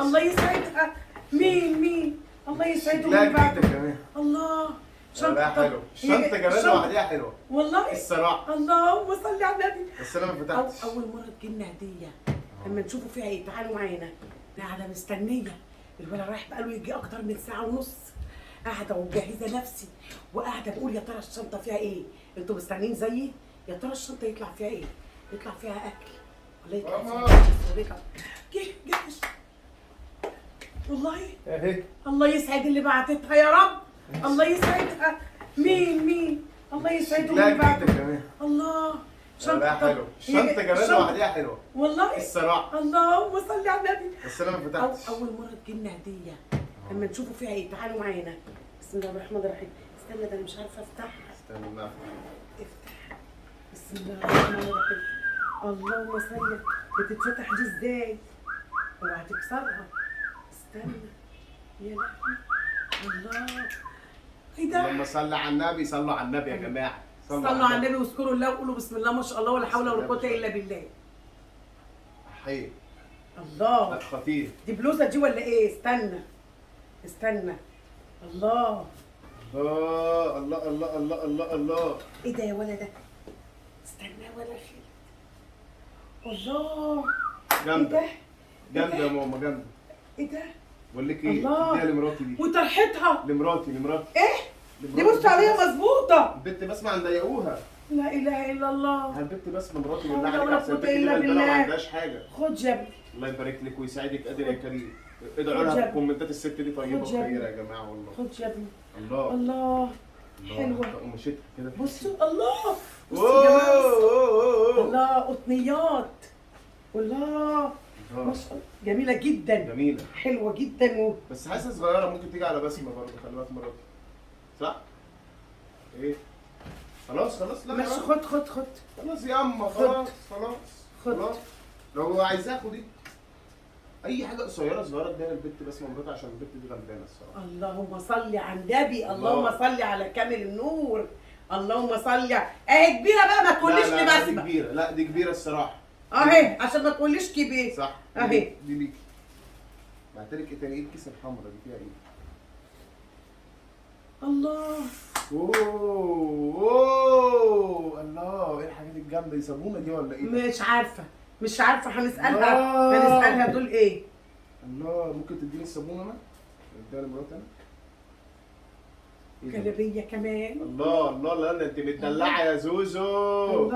الله يسعدها. مين الله يسعدهم لا اللي بعده. جدا كمان. الله لا حلو، الشنطه كمان لوحدها حلوه والله الصراحه. اللهم صل على النبي. بس انا ما فتحتش. اول مره تجيلنا هديه لما نشوفوا فيها ايه. تعالوا معانا. قاعده مستنيه الولد رايح بقاله يجي اكتر من ساعه ونص. قاعده ومجهزه نفسي وقاعده بقول يا ترى الشنطه فيها ايه. انتوا مستنيين زيي؟ يا ترى الشنطه يطلع فيها ايه؟ يطلع فيها اكل ولا يطلع فيها جه والله. اهي الله يسعد اللي بعتتها يا رب. الله يسعدها. مين الله يسعدهم لا اللي بعده. جدا كمان. الله لا حلو، الشنطه كمان لوحدها حلوه والله الصراحه. اللهم صل على النبي. بس انا ما فتحتش. اول مره تجيلنا هديه لما نشوفوا فيها ايه. تعالوا معانا. بسم الله الرحمن الرحيم. استنى ده انا مش عارفه افتحها. استنى ما افتح. بسم الله الرحمن الرحيم. اللهم صل. بتتفتح دي ازاي؟ اوعى تكسرها. استنى يا لهوي. الله ايه ده؟ اللهم صل على النبي. صلوا على النبي يا جماعه. صلوا على النبي واذكروا الله وقولوا بسم الله ما شاء الله ولا حول ولا قوه الا بالله. حي. الله لا خطير. دي بلوزه دي ولا ايه؟ استنى الله الله الله الله الله الله الله. ايه ده يا ولد؟ استنى ولا خير. الله جامده ايه جامده يا ماما جامده. ايه ده؟ بقول لك ايه، الله. اديها لمراتي دي. وطرحتها لمراتي ايه؟ دي بص عليها مظبوطه. البت بسمه هنضايقوها. لا اله الا الله. البت بسمه مراتي حول بالله عليك ولا احسن. البت قوة دي إلا غلبانه بالله. ما عندهاش حاجه. خد يا ابني. الله يبارك لك ويسعدك قادر يا كريم. ادعوا لها في جاب. الكومنتات، الست دي طيبه خد جاب. وخيره يا جماعه والله. خد يا ابني. الله الله حلوه. قمشتها كده. بصوا الله. بصوا يا جماعه. اوه الله قطنيات. الله ما شاء الله جميله جدا. جميله حلوه جدا بس حاسه صغيره، ممكن تيجي على بسمه برضه. خلي بالك مراتي صح؟ ايه؟ خلاص لا ماشي. خلاص. خد خلاص يا اما خلاص. لو عايزاه خدي اي حاجه قصيره اديها للبت بسمه مراتي عشان البت دي غلبانه الصراحه. اللهم صل على النبي. الله. اللهم صل على كامل النور. اللهم صل. اهي كبيره بقى ما تقوليش لي لا دي بسمه. كبيره. لا دي كبيره الصراحه. اهي عشان ما تقوليش كبير. صح. اهي دي ليكي. بعتلك ايه تاني؟ ايه الكيسه الحمراء دي فيها ايه؟ الله اوه الله. ايه الحاجات الجامده دي؟ صابونه دي ولا ايه؟ مش عارفه هنسالها دول ايه. الله. ممكن تديني الصابونه انا؟ اديها لمراتي انا؟ إيه ده؟ جلابيه كمان. الله لا انت متدلعه يا زوزو.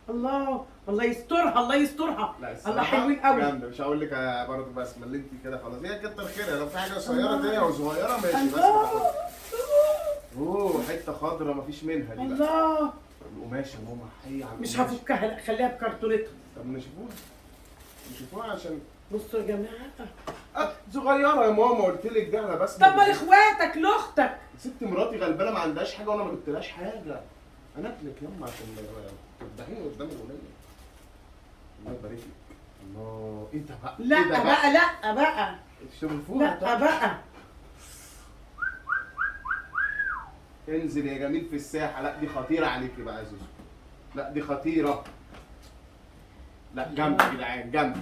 الله يسترها. لا الله الصراحه حلوين قوي. جامده. مش هقول لك برضه بسمه اللي انت كده خلاص. هي كتر خيرها. لو في حاجه قصيره تانية او صغيره ماشي. بس الله اوه حته خضراء مفيش منها دي بقى. الله القماشه يا ماما حي على مش القماش. هفكها لا خليها بكرتونتها. طب نشوفوها عشان بصوا يا جماعه. صغيره يا ماما. قلت لك ده انا بس. طب ما لاخواتك لاختك. ست مراتي غلبانه ما عندهاش حاجه وانا ما جبتلهاش حاجه. انا اكلك يما عشان تفضحيني قدام الوليه. الله يبارك لك. الله ايه ده بقى؟ لا إيه ده بقى لا بقى شوفوها. لا بقى. انزل يا جميل في الساحه. لا دي خطيره عليكي بقى يا زوزو. لا دي خطيره. لا جامده يا جدعان جامده.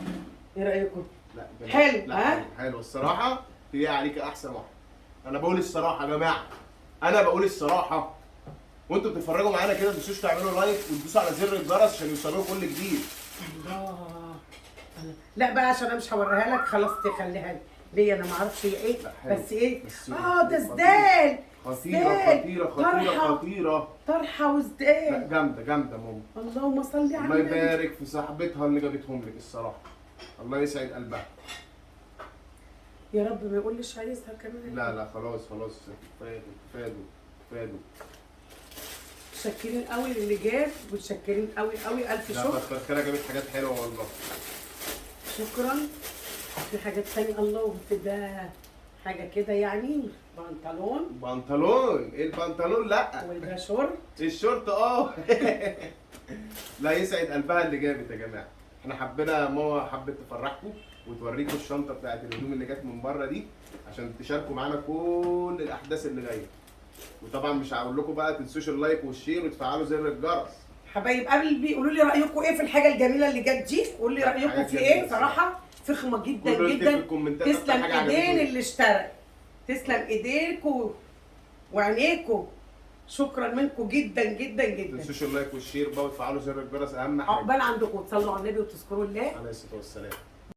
ايه رايكم؟ لا جامدة. حلو، لا ها؟ حلو الصراحه. هي عليك احسن واحده. انا بقول الصراحه يا جماعه. انا بقول الصراحه. وانتوا بتتفرجوا معانا كده ما تنسوش تعملوا لايك وتدوسوا على زر الجرس عشان يوصلكم كل جديد. الله لا بقى عشان انا مش هوريها لك. خلاص تخليها لي. ليه انا ما اعرفش هي ايه. بس ايه. ده سدال. خطيره. طرحه لا وسدال. جامده ماما. اللهم صل على الله النبي. يبارك في صاحبتها اللي جابتهم لك الصراحه. الله يسعد قلبها. يا رب ما يقولش عايزها كمان. لا خلاص فادوا. متشكرين قوي للي جاب. متشكرين قوي الف لا شكر. كتر خيرها جابت حاجات حلوه والله. شكرا. في حاجات تانية. الله ده حاجه كده يعني. بنطلون. ايه البنطلون؟ لا وده شورت. الشورت لا يسعد قلبها اللي جابت يا جماعه. احنا حبينا ماما حبت تفرحكم وتوريكم الشنطه بتاعت الهدوم اللي جت من بره دي عشان تشاركوا معانا كل الاحداث اللي جايه. وطبعا مش هقول لكم بقى تنسوش اللايك والشير وتفعلوا زر الجرس. حبايب قبل بيقولوا لي رايكم ايه في الحاجه الجميله اللي جت دي. قولوا لي رايكم في ايه صراحه. فخمه جدا كله يكتب في جدا. الكومنتات أكتر تسلم حاجة ايدين عجبتكم. اللي اشترى، تسلم ايديكوا وعينيكوا، شكرا منكم جدا جدا ما جدا. تنسوش اللايك والشير بقى وتفعلوا زر الجرس اهم حاجه. عقبال عندكم تصلوا على النبي وتذكروا الله. عليه الصلاه والسلام.